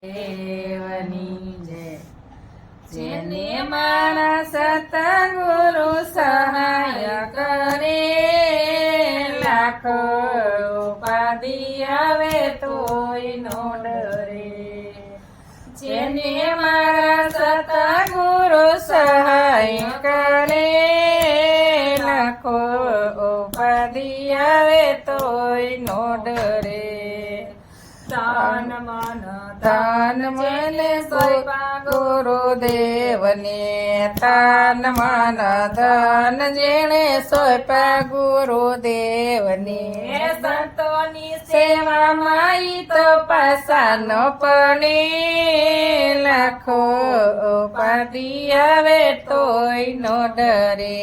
દેવની જય. જેને મારા સતગુરુ સહાય કરે, લાખો ઉપાધિ આવે તોય નો ડરે. જેને મારા સતગુરુ સહાય કરે, લાખો ઉપાધિ આવે તોય નો ડરે. તાન મને સોયપા ગુરુદેવને, તાન મન ધન જેણે સોયપા ગુરુદેવને. સંતોની સેવામાં ઈ તો પાસા ન પડે, લાખો ઉપાધિ આવે તોય નો ડરે.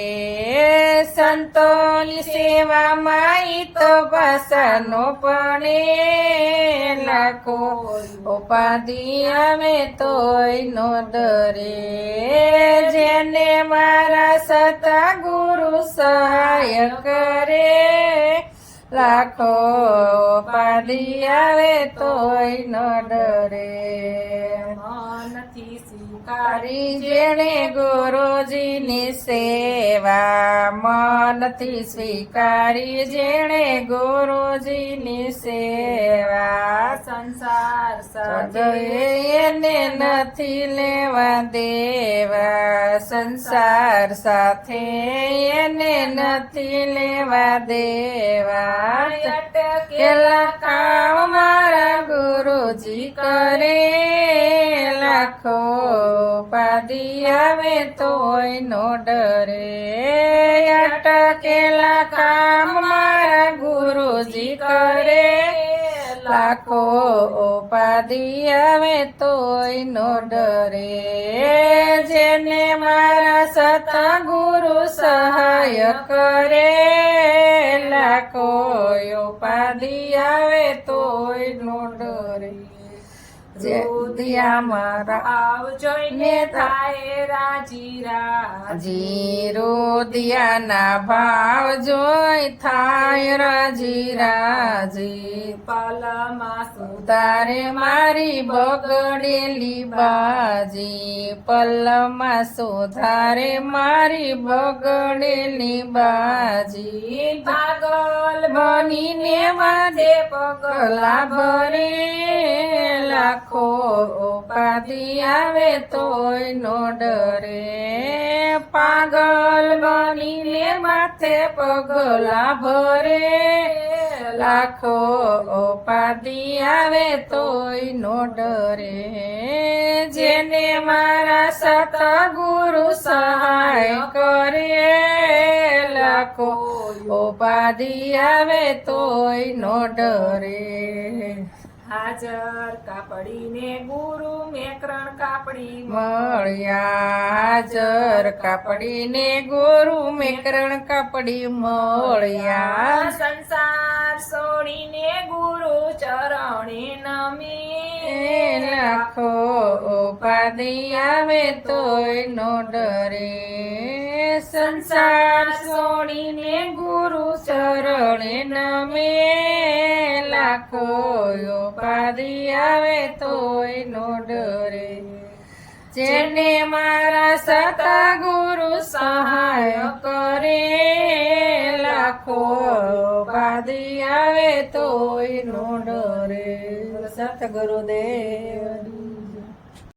સંતોની સેવામાં ઈ તો પાસા ન પડે, લાખો ઉપાધિ આવે તોય નો ડરે. જેને મારા સતગુરુ સહાય કરે, લાખો ઉપાધિ આવે તોય નો ડરે. મનથી સ્વીકારી જેણે ગુરુજીની સેવા, મનથી સ્વીકારી જેણે ગુરુજીની સેવા. સંસાર સાથે એને નથી લેવા દેવા, સંસાર સાથે એને નથી લેવા દેવા. અટકેલા કામ મારા ગુરુજી કરે, લાખો ઉપાધિ આવે તોય નો ડરે. અટકેલા કામ મારા ગુરુજી કરે, લાખો ઉપાધિ આવે તોય નો ડરે. જેને મારા સતગુરુ સહાય કરે, લાખો ઉપાધિ આવે તોય નો ડરે. જે મારા આવજોઈને થાય રાજી રાજી, રોદિયાના ભાવ જોઈ થાય રાજી રાજી. પલમાં સુધારે મારી બગડેલી બાજી, પલમાં સુધારે મારી બગડેલી બાજી. પાગલ બનીને વાદે પગલા ભરે, લાખો ઉપાધિ આવે તોય નો ડરે. પાગલ બનીને માથે પગલા ભરે, લાખો ઉપાધિ આવે તોય નો ડરે. જેને મારા સતગુરુ સહાય કરે, લાખો ઉપાધિ આવે તોય નો ડરે. હાજર કાપડીને ગુરુ મેકરણ કાપડી મળ્યા, હાજર કાપડીને ગુરુ મેકરણ કાપડી મળ્યા. સંસાર છોડીને ગુરુ ચરણે નમી, લાખો ઉપાધિ આવે તોય નો ડરે. સંસાર છોડીને ગુરુ ચરણે નમે, લાખો ઉપાધિ આવે તોય નો ડરે. જેને મારા સતગુરુ સહાય કરે, લાખો ઉપાધિ આવે તોય નો ડરે. સતગુરુદેવ